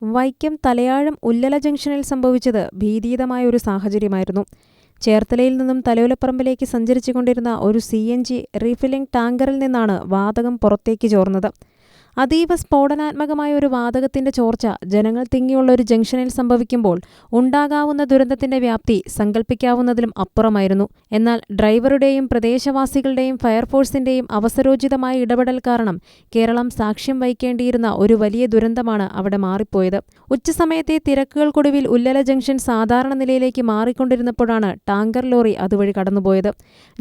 വൈക്കം തലയാഴം ഉല്ലല ജംഗ്ഷനിൽ സംഭവിച്ചത് ഭീതിദമായ ഒരു സാഹചര്യമായിരുന്നു. ചേർത്തലയിൽ നിന്നും തലയോലപ്പറമ്പിലേക്ക് സഞ്ചരിച്ചുകൊണ്ടിരുന്ന ഒരു CNG റീഫില്ലിംഗ് ടാങ്കറിൽ നിന്നാണ് വാതകം പുറത്തേക്ക് ചോർന്നത്. അതീവ സ്ഫോടനാത്മകമായ ഒരു വാതകത്തിന്റെ ചോർച്ച ജനങ്ങൾ തിങ്ങിയുള്ള ഒരു ജംഗ്ഷനിൽ സംഭവിക്കുമ്പോൾ ഉണ്ടാകാവുന്ന ദുരന്തത്തിന്റെ വ്യാപ്തി സങ്കല്പിക്കാവുന്നതിലും അപ്പുറമായിരുന്നു. എന്നാൽ ഡ്രൈവറുടെയും പ്രദേശവാസികളുടെയും ഫയർഫോഴ്സിന്റെയും അവസരോചിതമായ ഇടപെടൽ കാരണം കേരളം സാക്ഷ്യം വഹിക്കേണ്ടിയിരുന്ന ഒരു വലിയ ദുരന്തമാണ് അവിടെ മാറിപ്പോയത്. ഉച്ചസമയത്തെ തിരക്കുകൾക്കൊടുവിൽ ഉല്ലല ജംഗ്ഷൻ സാധാരണ നിലയിലേക്ക് മാറിക്കൊണ്ടിരുന്നപ്പോഴാണ് ടാങ്കർ ലോറി അതുവഴി കടന്നുപോയത്.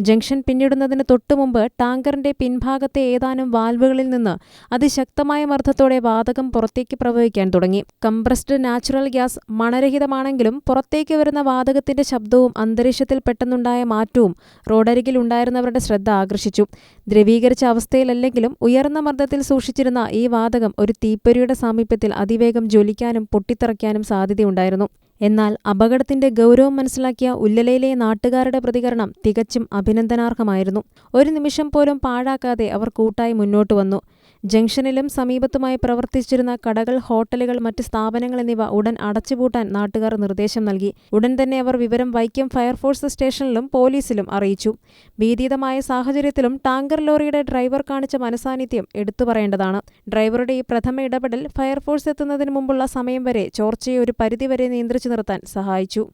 ജംഗ്ഷൻ പിന്നിടുന്നതിന് തൊട്ടുമുമ്പ് ടാങ്കറിന്റെ പിൻഭാഗത്തെ ഏതാനും വാൽവുകളിൽ നിന്ന് അതിശക്തമായ മർദ്ദത്തോടെ വാതകം പുറത്തേക്ക് പ്രവഹിക്കാൻ തുടങ്ങി. കംപ്രസ്ഡ് നാച്ചുറൽ ഗ്യാസ് മണരഹിതമാണെങ്കിലും പുറത്തേക്ക് വരുന്ന വാതകത്തിന്റെ ശബ്ദവും അന്തരീക്ഷത്തിൽ പെട്ടെന്നുണ്ടായ മാറ്റവും റോഡരികിൽ ഉണ്ടായിരുന്നവരുടെ ശ്രദ്ധ ആകർഷിച്ചു. ദ്രവീകരിച്ച അവസ്ഥയിലല്ലെങ്കിലും ഉയർന്ന മർദ്ദത്തിൽ സൂക്ഷിച്ചിരുന്ന ഈ വാതകം ഒരു തീപ്പൊരിയുടെ സാമീപ്യത്തിൽ അതിവേഗം ജ്വലിക്കാനും പൊട്ടിത്തെറിക്കാനും സാധ്യതയുണ്ടായിരുന്നു. എന്നാൽ അപകടത്തിന്റെ ഗൗരവം മനസ്സിലാക്കിയ ഉല്ലലയിലെ നാട്ടുകാരുടെ പ്രതികരണം തികച്ചും അഭിനന്ദനാർഹമായിരുന്നു. ഒരു നിമിഷം പോലും പാഴാക്കാതെ അവർ കൂട്ടായി മുന്നോട്ടു വന്നു. ജംഗ്ഷനിലും സമീപത്തുമായി പ്രവർത്തിച്ചിരുന്ന കടകൾ, ഹോട്ടലുകൾ, മറ്റ് സ്ഥാപനങ്ങൾ എന്നിവ ഉടൻ അടച്ചുപൂട്ടാൻ നാട്ടുകാർ നിർദ്ദേശം നൽകി. ഉടൻ തന്നെ അവർ വിവരം വൈക്കം ഫയർഫോഴ്സ് സ്റ്റേഷനിലും പോലീസിലും അറിയിച്ചു. ഭീതിദമായ സാഹചര്യത്തിലും ടാങ്കർ ലോറിയുടെ ഡ്രൈവർ കാണിച്ച മനസാന്നിധ്യം എടുത്തുപറയേണ്ടതാണ്. ഡ്രൈവറുടെ ഈ പ്രഥമ ഇടപെടൽ ഫയർഫോഴ്സ് എത്തുന്നതിന് മുമ്പുള്ള സമയം വരെ ചോർച്ചയെ ഒരു പരിധിവരെ നിയന്ത്രിച്ചു നിർത്താൻ സഹായിച്ചു.